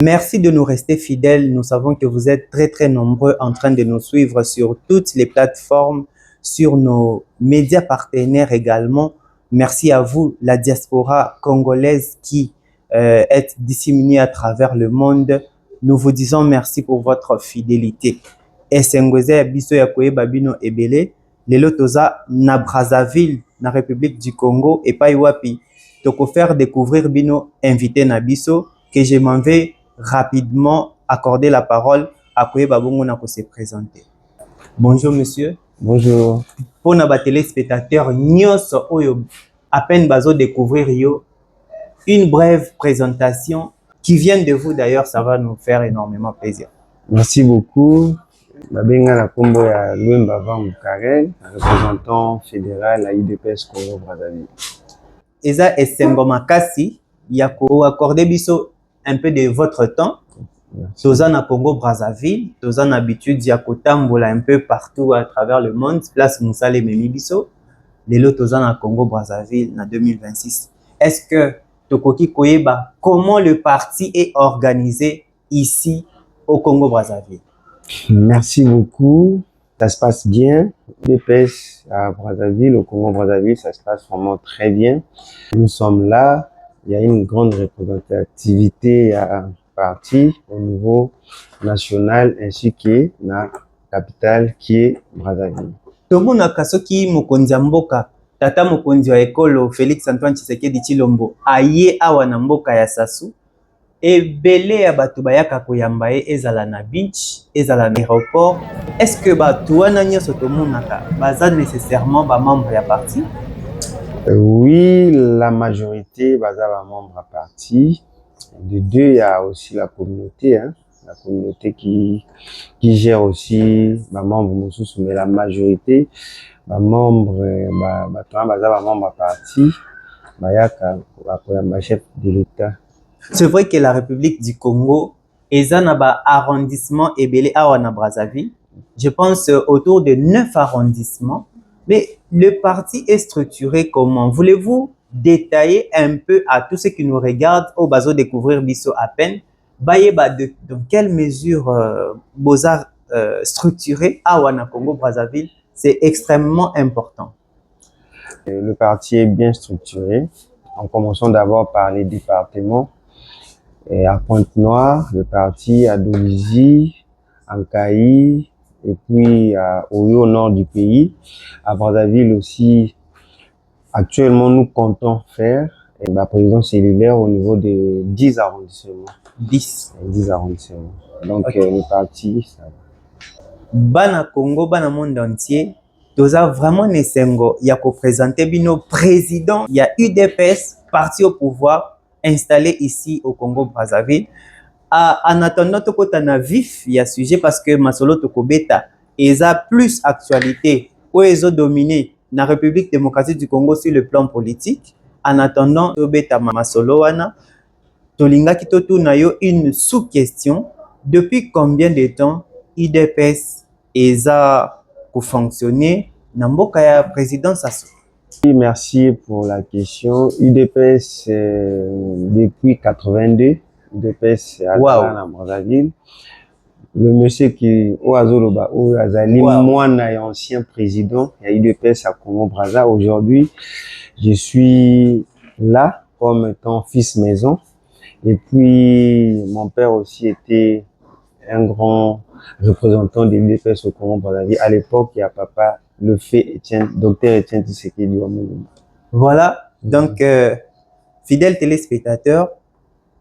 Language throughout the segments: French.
Merci de nous rester fidèles. Nous savons que vous êtes très nombreux en train de nous suivre sur toutes les plateformes, sur nos médias partenaires également. Merci à vous, la diaspora congolaise qui est disséminée à travers le monde. Nous vous disons merci pour votre fidélité. Esengoze ya biso ya koyeba bino ebele. Lelo toza na Brazzaville, na République du Congo, et pas wapi. Toko faire découvrir bino invité na biso que je m'en vais rapidement accorder la parole à Koyeba Bongo na ko se présenter. Bonjour monsieur. Bonjour. Pour nos téléspectateurs, nyonso oyo à peine bazo découvrir yo, une brève présentation qui vient de vous d'ailleurs, ça va nous faire énormément plaisir. Merci beaucoup. Babenga na kombo ya Lwemba Van Karen, représentant fédéral à UDPS Congo Brazzaville. Eza esengo makasi ya ko accorder biso un peu de votre temps. Toza na Congo Brazzaville, toza na habitude ya kotambola un peu partout à travers le monde, place Moussale Memi biso. Lelo toza na Congo Brazzaville na 2026. Est-ce que tokoki koyeba comment le parti est organisé ici au Congo Brazzaville? Merci beaucoup. Ça se passe bien. UDPS à Brazzaville, au Congo Brazzaville, ça se passe vraiment très bien. Nous sommes là. Il y a une grande représentativité à parti au niveau national ainsi que na capitale qui est Brazzaville. Tomona kasoki mokonzi ya mboka, tata mokonzi wa ekolo Félix Antoine Tshisekedi Tshilombo aye awa na mboka ya Sassou. Ebele ya bato bayaka koyamba ye ezala na beach, ezala na aéroport. Est-ce que bato wana nyonso tomonaka baza nécessairement ba membre ya parti? Oui, la majorité baza ba membre à parti. De deux, il y a aussi la communauté, hein, la communauté qui gère aussi ba membre mosusu, mais la majorité ba membre baza ba membre à parti bayaka ba chef de l'État. C'est vrai que la République du Congo eza na ba arrondissement ebele awa na Brazzaville. Je pense autour de 9 arrondissements. Mais le parti est structuré comment? Voulez-vous détailler un peu à tous ceux qui nous regardent au bazo découvrir biso à peine? Bayeba dans quelle mesure Beaux-Arts structuré awa na Congo Brazzaville, c'est extrêmement important. Le parti est bien structuré. En commençant d'abord par les départements. Et à Pointe-Noire, le parti à Dolisie, Ankaï, et puis à Oyo, au nord du pays. À Brazzaville aussi, actuellement, nous comptons faire la présidence cellulaire au niveau de 10 arrondissements. 10 arrondissements. Donc, okay. Le parti, ça va. Bana Congo, bana monde entier, toza vraiment nesengo ya ko présenter bino président, il y a UDPS, parti au pouvoir, installé ici au Congo Brazzaville. En attendant tokota na vif ya sujet parce que masolo tokobeta eza plus actualité ou ezo dominé na République démocratique du Congo sur le plan politique. En attendant tobeta masolo wana tolinga kitotu na yo une sous-question: depuis combien de temps UDPS eza ko fonctionner na mboka ya président Sassou? Merci pour la question. UDPS depuis 82, UDPS à Brazzaville. Le monsieur qui au Azoloba, au Azali, moi, ancien président, il y a UDPS à Congo Brazza. Aujourd'hui, je suis là comme étant fils maison. Et puis, mon père aussi était un grand représentant de l'UDPS au Congo Brazzaville. À l'époque, il y a papa le fait Etienne, docteur Etienne Tshisekedi Wamulumba. Voilà, donc fidèles téléspectateurs,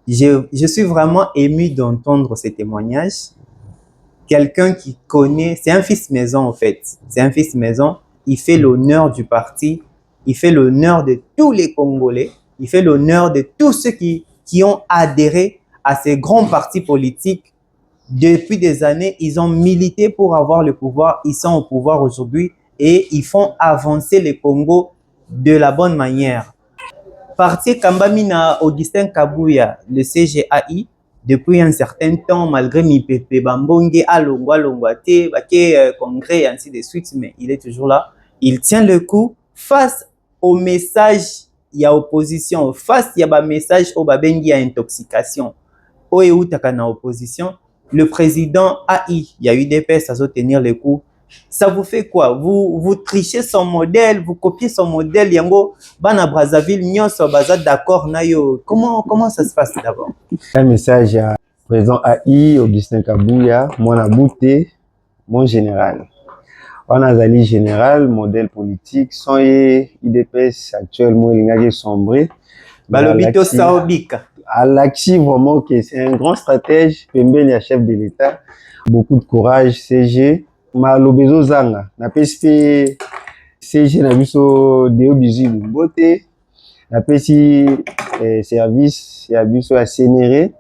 je suis vraiment ému d'entendre ces témoignages. Quelqu'un qui connaît, c'est un fils maison en fait, c'est un fils maison, il fait l'honneur du parti, il fait l'honneur de tous les Congolais, il fait l'honneur de tous ceux qui ont adhéré à ces grands partis politiques. Depuis des années, ils ont milité pour avoir le pouvoir, ils sont au pouvoir aujourd'hui et ils font avancer le Congo de la bonne manière. Parti Kambamina Augustin Kabuya, le CGAI, depuis un certain temps, malgré Mipepe Bambonge, Alongwa-Longwate, congrès et ainsi de suite, mais il est toujours là. Il tient le coup face au message, il y a opposition, face il y a un message au Babengi à intoxication. oyo utaka na opposition, le président AI, il y a eu des PES à tenir les coups. Ça vous fait quoi? Vous trichez son modèle, vous copiez son modèle, yango bana Brazzaville nyonso baza d'accord na yo. Comment ça se passe d'abord? Un message à président AI Augustin Kabouya, mon Bouté, mon général. On a zali général, modèle politique, son IDPS actuellement il a sombré. Balobito Saobika. Alaxi vraiment que c'est un grand stratège, Pembeni chef de l'État, beaucoup de courage, CG. Malobezo zanga, na PSP CG na biso Deo Bizu Mbote, na PSI service ya biso à Sénéré,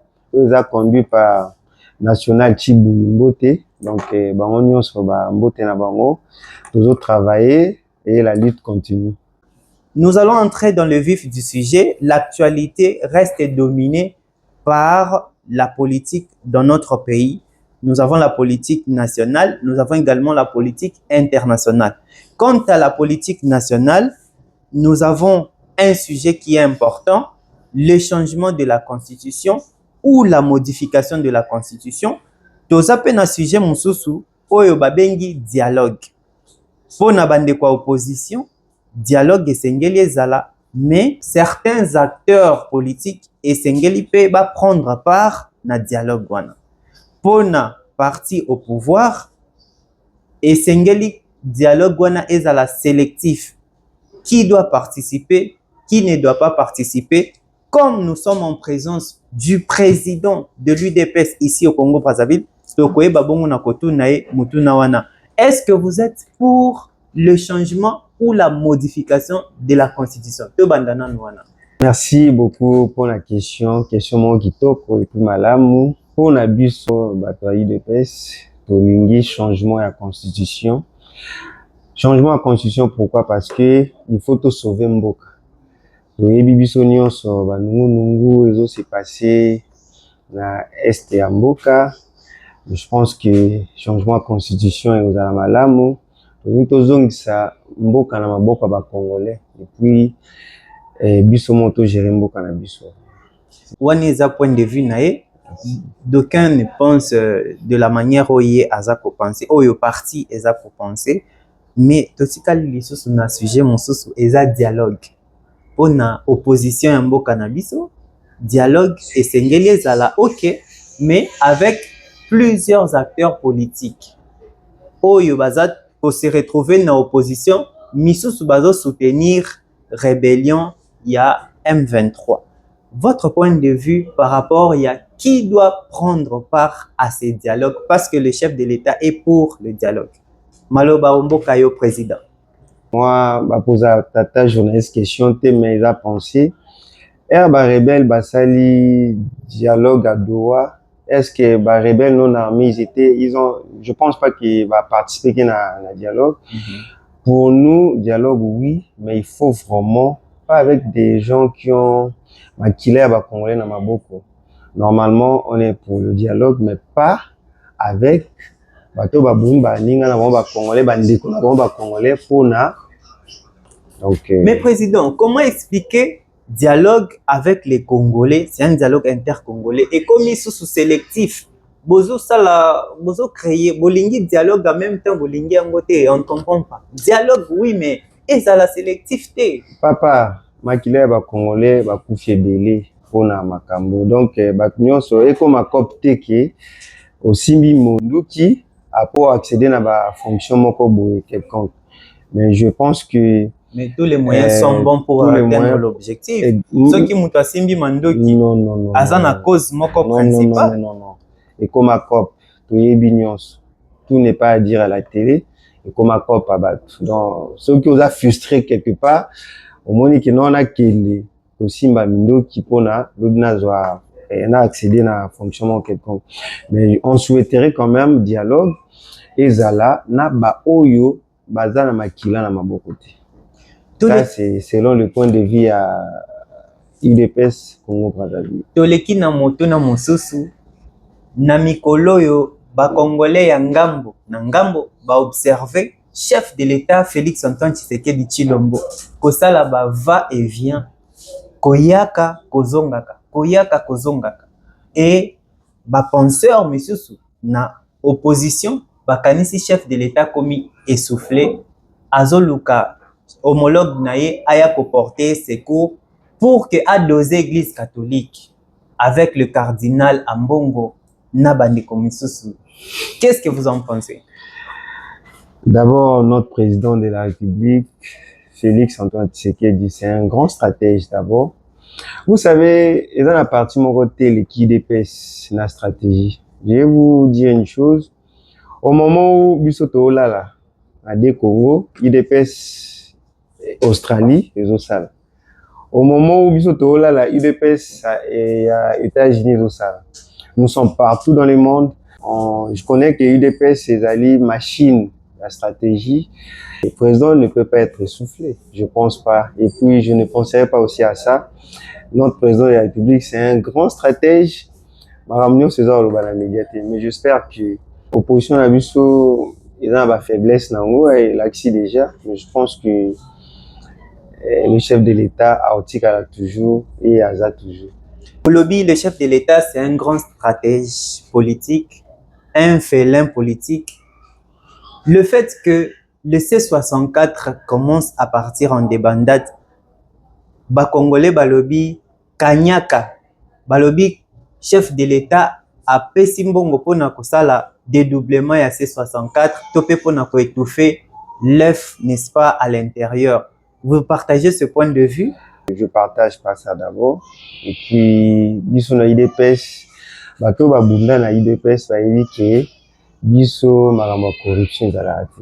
a conduit par National Chibu Mbote, donc bango nyonso ba Mbote na bango, toujours travailler et la lutte continue. Nous allons entrer dans le vif du sujet. L'actualité reste dominée par la politique dans notre pays. Nous avons la politique nationale, nous avons également la politique internationale. Quant à la politique nationale, nous avons un sujet qui est important, le changement de la Constitution ou la modification de la Constitution. Tozape na sujet mususu, oyo babengi dialogue. Pour na bande kwa opposition, dialogue esengeli ezala, mais certains acteurs politiques esengeli pe ba prendre part na dialogue wana. Pona parti au pouvoir, esengeli dialogue wana ezala sélectif. Qui doit participer, qui ne doit pas participer. Comme nous sommes en présence du président de l'UDPS ici au Congo-Brazzaville, est-ce que vous êtes pour le changement ou la modification de la Constitution? Merci beaucoup pour la question. Question mon kitoko et puis malamu. Pour la biso bataille de PES, tolingi changement à la Constitution. Changement à la Constitution, pourquoi? Parce que il faut tout sauver Mboka. Toyebi biso nyonso banungu ezo s'est passé na est ya Mboka. Je pense que changement à la Constitution et aux alamalamu. Toyebi tozongisa Mboka na maboka ba Congolais. Et puis biso moto gérer Mboka na biso. Waneza point de vue nae. D'aucuns ne pensent de la manière oye azako penser, oyo parti ezako penser, mais totikali lisusu na sujet mosusu eza dialogue. Pona opposition ya mboka na biso, dialogue esengeli ezala ok, mais avec plusieurs acteurs politiques. Oyo baza ko se retrouver na opposition, misusu bazo soutenir rébellion ya M23. Votre point de vue par rapport à qui doit prendre part à ces dialogues, parce que le chef de l'État est pour le dialogue. Maloba Omboka yo président. Moi, je pose à tata journaliste question, mais il a pensé. Ba rebelle basali dialogue à Doha. Est-ce que ba rebelle non armés je pense pas qu'ils va participer à la dialogue. Pour nous, dialogue oui, mais il faut vraiment pas avec des gens qui ont makila ba Congolais na maboko. Normalement, on est pour le dialogue, mais pas avec bato ba bumba ninga na ba Congolais ba ndeko na ba Congolais pour na. Donc mais président, comment expliquer dialogue avec les Congolais? C'est un dialogue intercongolais et comme ils sont sélectifs. Bozo sala, bozo créer, bolingi dialogue en même temps, bolingi angote, on ne comprend pas. Dialogue oui, mais et ça la sélectivité. Papa, makila ba Congolais ba kufie belé pona makambo. Donc ba nyonso e comme copte ki osimbi monduki pour accéder na ba fonction moko boye quelconque. Mais je pense que mais tous les moyens sont bons pour atteindre l'objectif. Ceux qui muta simbi mandoki non azana cause moko principale. Non. Et comme cop to yebi nyonso. Tout n'est pas à dire à la télé et comme cop abat. Donc ceux qui ont frustré quelque part au moins que non a kele aussi mamindo qui pona l'odna zoa na accéder na fonctionnement quelconque. Mais on souhaiterait quand même dialogue et zala na ba oyo baza na makila na mabokote. Ça c'est selon le point de vue à IDPS Congo Brazzaville. Toleki na moto na mosusu na mikolo yo ba Congolais ya ngambo na ngambo ba observer chef de l'État Félix Antoine Tshisekedi Tshilombo kosala ba va et vient koyaka kozongaka et penseur monsieur na opposition bakanisi chef de l'État komi essoufflé azoluka homologue naye aya porter secours pour que adoser l'église catholique avec le cardinal Ambongo Nabandeko Misusu. Qu'est-ce que vous en pensez? D'abord, notre président de la République, Félix Antoine Tshisekedi, c'est un grand stratège d'abord. Vous savez, et dans la partie mon côté, l'équipe DPS, la stratégie. Je vais vous dire une chose. Au moment où Bissoto Olala, à des Congo, IDPS Australie, les Osala. Au moment où Bissoto Olala, IDPS et États-Unis, Osala. Nous sommes partout dans le monde. Je connais que UDPS, c'est Ali machine, la stratégie. Le président ne peut pas être essoufflé, je pense pas. Et puis, je ne penserais pas aussi à ça. Notre président de la République, c'est un grand stratège. Mais j'espère que l'opposition a vu ils ont la faiblesse, et l'axi déjà. Mais je pense que le chef de l'État a toujours et Aza toujours. Olobi, le chef de l'État, c'est un grand stratège politique, un félin politique. Le fait que le C64 commence à partir en débandade, Congolais Balobi, Kanyaka, Balobi, chef de l'État, a pesi mbongo pona kosala dédoublement ya C64, topé pona ko étouffer l'œuf, n'est-ce pas, à l'intérieur. Vous partagez ce point de vue? Je partage pas ça d'abord. Et puis, biso na IDPS, bato babunda na IDPS va éviter biso maramba corruption zalati.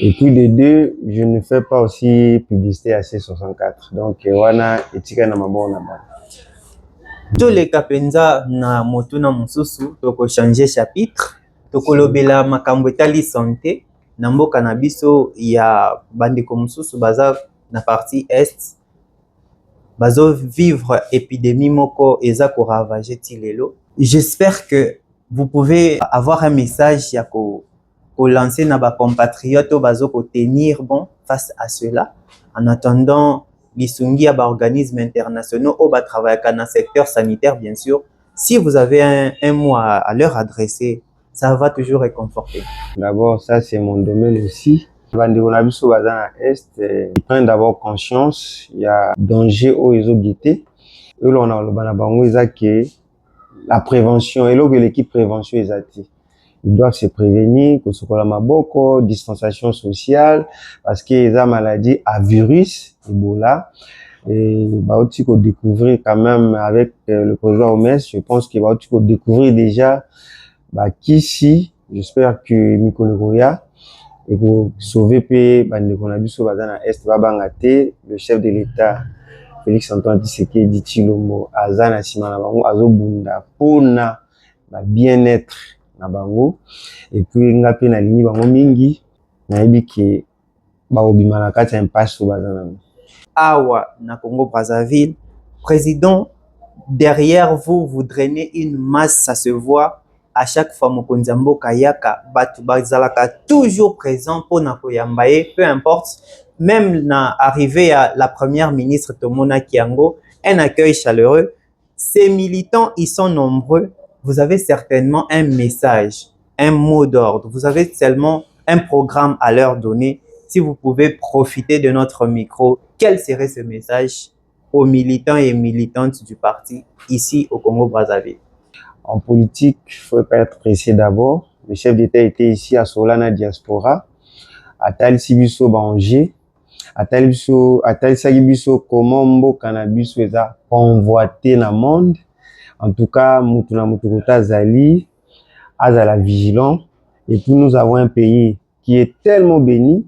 Et puis de deux, je ne fais pas aussi publicité à C64. Donc, wana etika na mabona ba. Tous les kapenza na motuna mususu toko changer chapitre, toko lobela makambo etali santé na mboka na biso ya bandeko mususu baza na partie est. Bazo vivre épidémie moko eza ko ravager tilelo. J'espère que vous pouvez avoir un message ya ko lancer na ba compatriotes bazo ko tenir bon face à cela. En attendant lisungi ya ba organismes internationaux au ba travailler dans le secteur sanitaire bien sûr. Si vous avez un mot à leur adresser, ça va toujours réconforter. D'abord, ça c'est mon domaine aussi. Ils prennent d'abord conscience, il y a danger au isoguité. Et là, on a que la prévention, et là que l'équipe prévention est active. Ils doivent se prévenir, que ce soit la maboko, distanciation sociale, parce qu'il y a des maladies à virus, Ebola. Et bah, aussi qu'on découvrir quand même avec le président Omes, je pense qu'il va aussi qu'on découvrir déjà, bah, qu'ici, j'espère que Mikologoya, et pour sauver pe bande qu'on a vu sur bazana est babangate le chef de l'État Félix Antoine Tshisekedi Tshilombo azana simana bango azobunda pona ba bien-être na bango et puis ngape na lini bango mingi na yebiki ba obima na kati impasse sur bazana awa na Congo Brazzaville. Président, derrière vous, vous drainez une masse, ça se voit. À chaque fois, Mokonzambo Kayaka, Batu Bazalaka, toujours présent pour Nakoyambaye, peu importe. Même na arrivé à la première ministre Tomona Kiango, un accueil chaleureux. Ces militants, ils sont nombreux. Vous avez certainement un message, un mot d'ordre. Vous avez seulement un programme à leur donner. Si vous pouvez profiter de notre micro, quel serait ce message aux militants et militantes du parti ici au Congo-Brazzaville? En politique, il ne faut pas être pressé d'abord. Le chef d'État était ici à Solana Diaspora, à Talisibiso Banger, à Talisibiso Komombo Cannabis Weza convoité dans le monde. En tout cas, Mutuna Mutukuta Zali, Azala vigilant. Et puis nous avons un pays qui est tellement béni,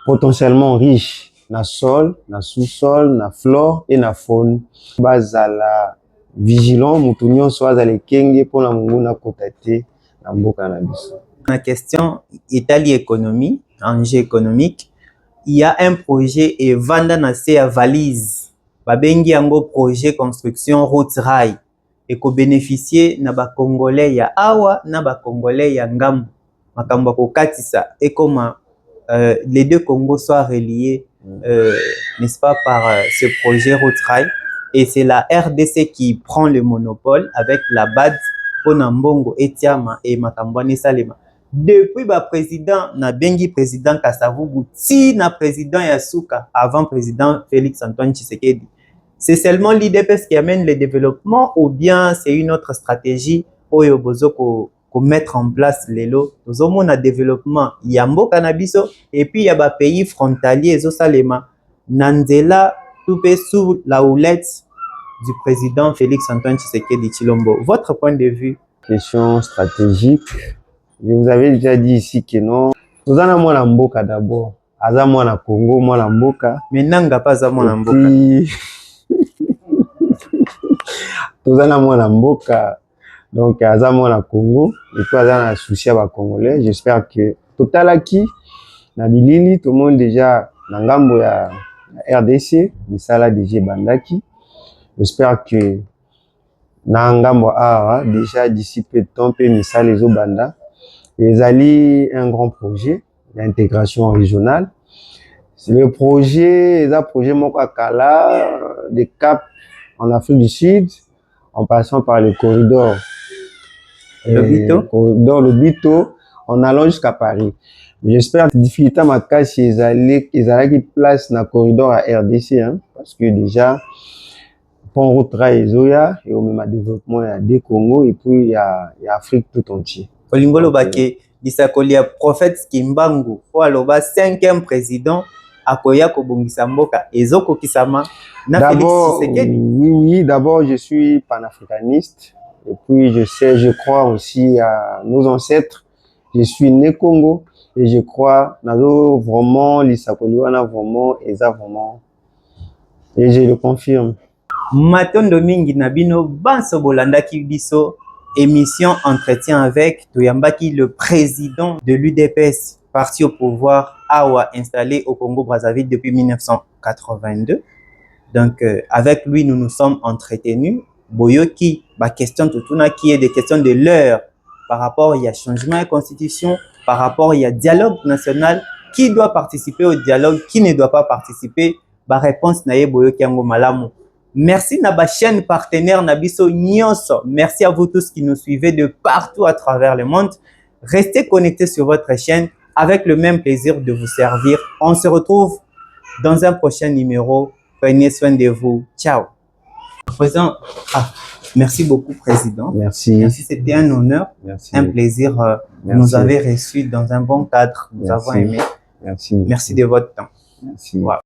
potentiellement riche, na sol, na sous-sol, na flore et na faune. Bazala vigilant, mutunyon soit à l'ékenge pour la munguna contacter na mboka na biso. La question Italie économie, enjeu économique, il y a un projet et vanda na se à valise. Babengi yango projet construction route rail et ko bénéficier na ba congolais ya awa na ba congolais ya ngambo. Makambo ko katisa et comment les deux Congos soient reliés, n'est-ce pas, par ce projet route rail. Et c'est la RDC qui prend le monopole avec la BAD pona mbongo etiama et makambwane salema. Depuis ba président na bengi président Kasavubu ti na président Yasuka avant président Félix Antoine Tshisekedi. C'est seulement l'IDPS qui amène le développement ou bien c'est une autre stratégie oyo bozo ko mettre en place lelo tozomo na développement ya mboka na biso et puis ya ba pays frontaliers ezo salema nanzela tout pe sous la houlette du président Félix Antoine Tshisekedi Tshilombo. Votre point de vue? Question stratégique. Je vous avais déjà dit ici que non. Tozana mwana mboka d'abord. Aza mwana Congo, mwana mboka. Mais nanga pas aza mwana mboka. Tozana mwana mboka. Donc aza mwana Congo. Et puis aza na souci à ba Congolais. J'espère que totalaki na bilili tout le monde déjà na ngambo ya RDC, misala DG Bandaki. J'espère que na ngambo awa déjà d'ici peu de temps pe misala les banda. Les alliés, un grand projet d'intégration régionale. C'est le projet, les projets Mokakala, des caps en Afrique du Sud, en passant par le corridor Lobito, en allant jusqu'à Paris. J'espère que d'ici à ma casse, ils allaient qui place dans le corridor à RDC, hein, parce que déjà, pont route Zoya, et au même développement, il y a des Congo, et puis il y a Afrique tout entière. Olingolo Bake, disakoli ya prophète Kimbangu, ou aloba 5e président, akoya kobongisa mboka, ezoko kisama, na Félix Tshisekedi. Oui, d'abord je suis panafricaniste, et puis je crois aussi à nos ancêtres, je suis né Congo, et je crois, nazo vraiment, l'isakoli wana vraiment, eza vraiment, et je le confirme. Matondo mingi nabino, banso bolandaki biso, émission Entretien avec Toyambaki, le président de l'UDPS, parti au pouvoir, Awa, installé au Congo-Brazzaville depuis 1982. Donc, avec lui, nous nous sommes entretenus. Boyoki, ma question tutuna qui est des questions de l'heure par rapport il y a changement de constitution, par rapport il y a dialogue national, qui doit participer au dialogue, qui ne doit pas participer. Ma réponse naye Boyoki Ango Malamu. Merci à ma chaîne partenaire Nabiso Nyonso. Merci à vous tous qui nous suivez de partout à travers le monde. Restez connectés sur votre chaîne avec le même plaisir de vous servir. On se retrouve dans un prochain numéro. Prenez soin de vous. Ciao. Président, merci beaucoup, Président. Merci. Merci, c'était un honneur, merci. Un plaisir. Vous nous avez reçus dans un bon cadre. Nous avons aimé. Merci. Merci de votre temps. Merci. Wow.